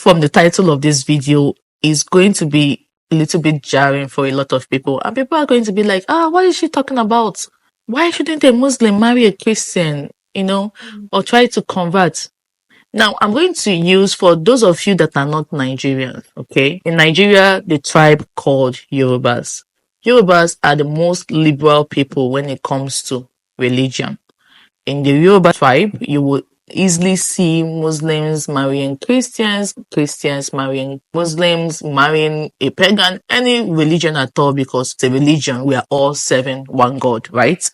from the title of this video is going to be a little bit jarring for a lot of people. And people are going to be like, what is she talking about? Why shouldn't a Muslim marry a Christian, or try to convert? Now, I'm going to use, for those of you that are not Nigerian, okay? In Nigeria, the tribe called Yorubas. Yorubas are the most liberal people when it comes to religion. In the Yoruba tribe, you will easily see Muslims marrying Christians, Christians marrying Muslims, marrying a pagan, any religion at all, because it's a religion. We are all serving one God, right?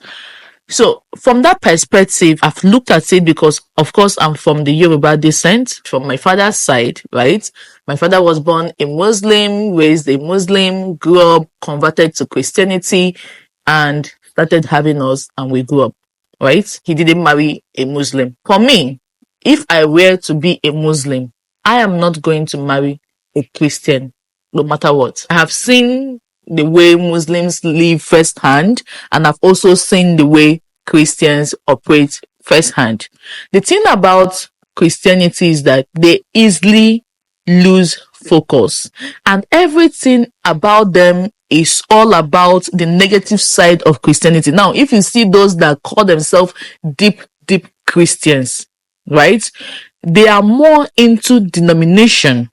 So from that perspective, I've looked at it because, of course, I'm from the Yoruba descent, from my father's side, right? My father was born a Muslim, raised a Muslim, grew up, converted to Christianity, and started having us, and we grew up. Right? He didn't marry a Muslim. For me, if I were to be a Muslim, I am not going to marry a Christian, no matter what. I have seen the way Muslims live firsthand, and I've also seen the way Christians operate firsthand. The thing about Christianity is that they easily lose focus, and everything about them is all about the negative side of Christianity. Now, if you see those that call themselves deep Christians, right? They are more into denomination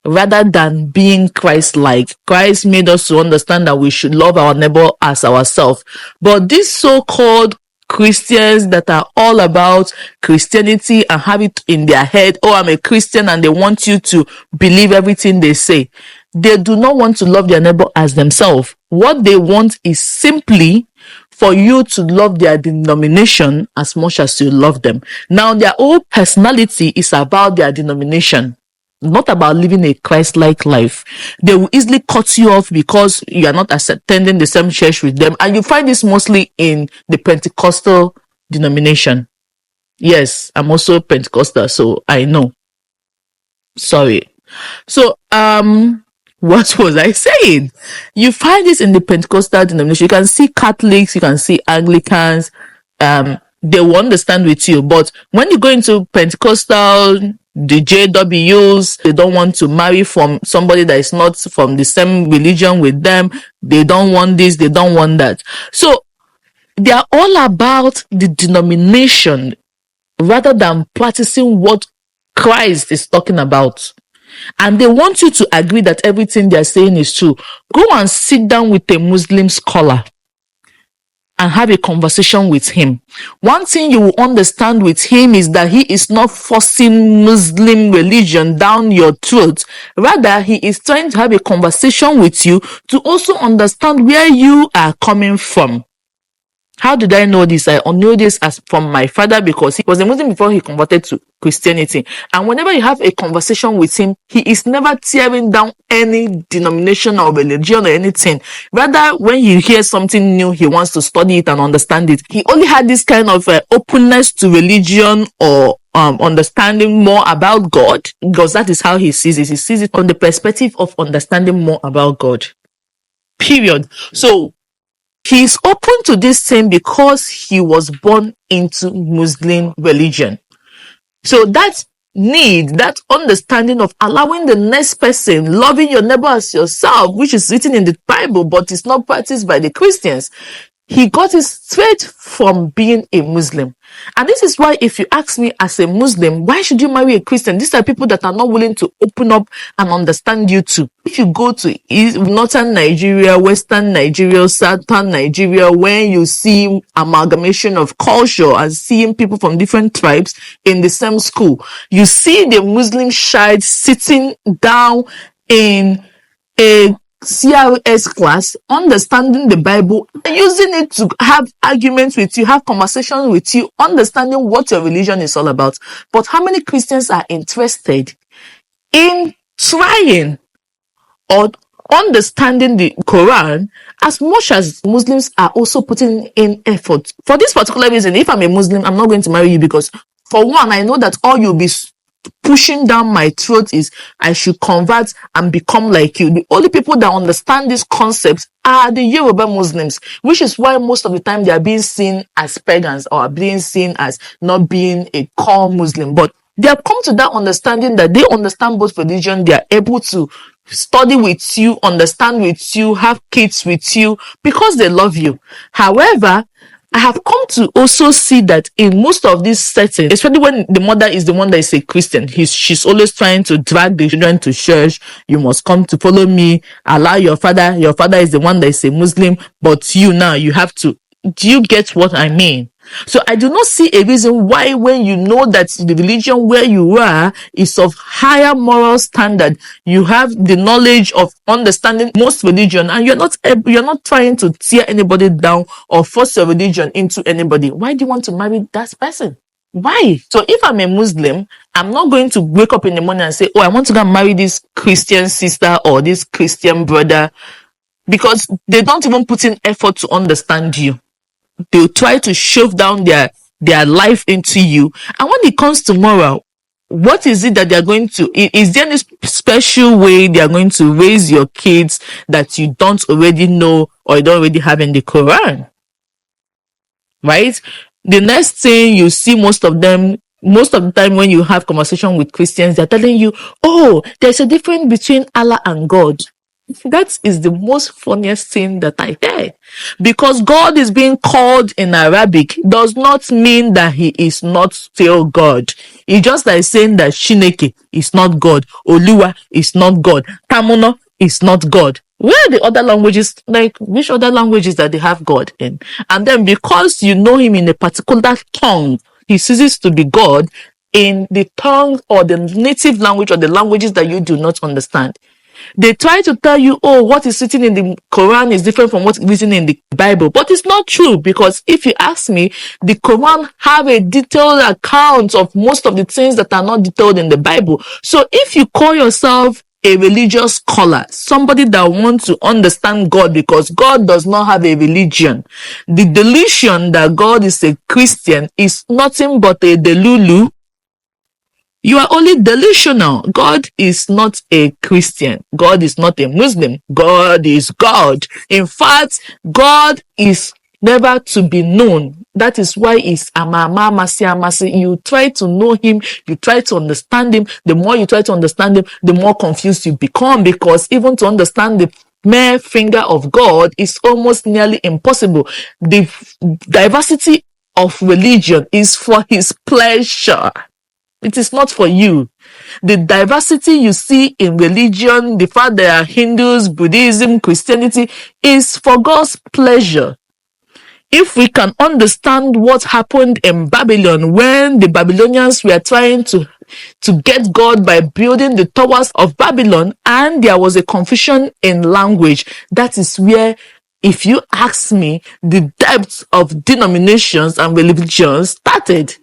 rather than being Christ-like. Christ made us to understand that we should love our neighbor as ourselves. But these so-called Christians that are all about Christianity and have it in their head, I'm a Christian, and they want you to believe everything they say. They do not want to love their neighbor as themselves. What they want is simply for you to love their denomination as much as you love them. Now, their whole personality is about their denomination, not about living a Christ-like life. They will easily cut you off because you are not attending the same church with them. And you find this mostly in the Pentecostal denomination. Yes, I'm also Pentecostal, so I know. Sorry. So, what was I saying? You find this in the Pentecostal denomination. You can see Catholics, you can see Anglicans, they will understand with you. But when you go into Pentecostal, the JWs, they don't want to marry from somebody that is not from the same religion with them. They don't want this, they don't want that. So they are all about the denomination rather than practicing what Christ is talking about. And they want you to agree that everything they are saying is true. Go and sit down with a Muslim scholar and have a conversation with him. One thing you will understand with him is that he is not forcing Muslim religion down your throat. Rather, he is trying to have a conversation with you to also understand where you are coming from. How did I know this? I knew this as from my father because he was a Muslim before he converted to Christianity. And whenever you have a conversation with him, he is never tearing down any denomination or religion or anything. Rather, when he hears something new, he wants to study it and understand it. He only had this kind of openness to religion or understanding more about God, because that is how he sees it. He sees it from the perspective of understanding more about God. Period. So, he's open to this thing because he was born into Muslim religion. So that need, that understanding of allowing the next person, loving your neighbor as yourself, which is written in the Bible, but it's not practiced by the Christians. He got it straight from being a Muslim. And this is why, if you ask me as a Muslim, why should you marry a Christian? These are people that are not willing to open up and understand you too. If you go to northern Nigeria, western Nigeria, southern Nigeria, when you see amalgamation of culture and seeing people from different tribes in the same school, you see the Muslim child sitting down in a CRS class, understanding the Bible, using it to have arguments with you, have conversations with you, understanding what your religion is all about. But how many Christians are interested in trying or understanding the Quran as much as Muslims are also putting in effort? For this particular reason, if I'm a Muslim, I'm not going to marry you because, for one, I know that all you'll be pushing down my throat is I should convert and become like you. The only people that understand this concept are the Yoruba Muslims, which is why most of the time they are being seen as pagans or are being seen as not being a core Muslim. But They have come to that understanding that they understand both religion. They are able to study with you, understand with you, have kids with you because they love you. However, I have come to also see that in most of these settings, especially when the mother is the one that is a Christian, she's always trying to drag the children to church. You must come to follow me. Allow your father. Your father is the one that is a Muslim, but you now, you have to. Do you get what I mean? So I do not see a reason why, when you know that the religion where you are is of higher moral standard, you have the knowledge of understanding most religion, and you're not trying to tear anybody down or force your religion into anybody. Why do you want to marry that person? Why? So if I'm a Muslim, I'm not going to wake up in the morning and say, oh, I want to go and marry this Christian sister or this Christian brother, because they don't even put in effort to understand you. They'll try to shove down their life into you. And when it comes to moral, what is it that they're going to, is there any special way they are going to raise your kids that you don't already know or you don't already have in the Quran? Right? The next thing you see, most of the time when you have conversation with Christians, they're telling you, oh, there's a difference between Allah and God. That is the most funniest thing that I hear. Because God is being called in Arabic does not mean that he is not still God. It's just like saying that Shineke is not God, Oluwa is not God, Tamuno is not God. Where are the other languages? Like, which other languages that they have God in? And then because you know him in a particular tongue, he ceases to be God in the tongue or the native language or the languages that you do not understand. They try to tell you, oh, what is written in the Quran is different from what's written in the Bible. But it's not true, because if you ask me, the Quran have a detailed account of most of the things that are not detailed in the Bible. So if you call yourself a religious scholar, somebody that wants to understand God, because God does not have a religion, the delusion that God is a Christian is nothing but a delulu. You are only delusional. God is not a Christian. God is not a Muslim. God is God. In fact, God is never to be known. That is why it's Amama Masi Amasi. You try to know him, you try to understand him. The more you try to understand him, the more confused you become, because even to understand the mere finger of God is almost nearly impossible. The diversity of religion is for his pleasure. It is not for you. The diversity you see in religion, the fact there are Hindus, Buddhism, Christianity, is for God's pleasure. If we can understand what happened in Babylon when the Babylonians were trying to get God by building the towers of Babylon, and there was a confusion in language, that is where, if you ask me, the depth of denominations and religions started.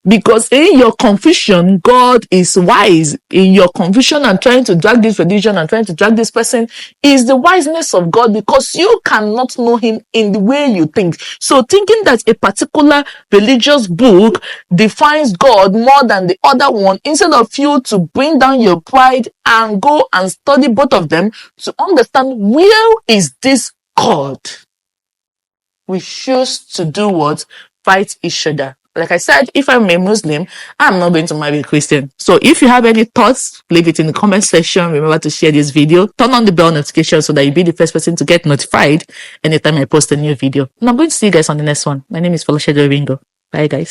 Because in your confusion, God is wise. In your confusion and trying to drag this religion and trying to drag this person is the wiseness of God, because you cannot know him in the way you think. So thinking that a particular religious book defines God more than the other one, instead of you to bring down your pride and go and study both of them to understand, where is this God? We choose to do what? Fight each other. Like I said, if I'm a Muslim, I'm not going to marry a Christian. So if you have any thoughts, leave it in the comment section. Remember to share this video. Turn on the bell notification so that you'll be the first person to get notified anytime I post a new video. And I'm going to see you guys on the next one. My name is Oringoshade. Bye, guys.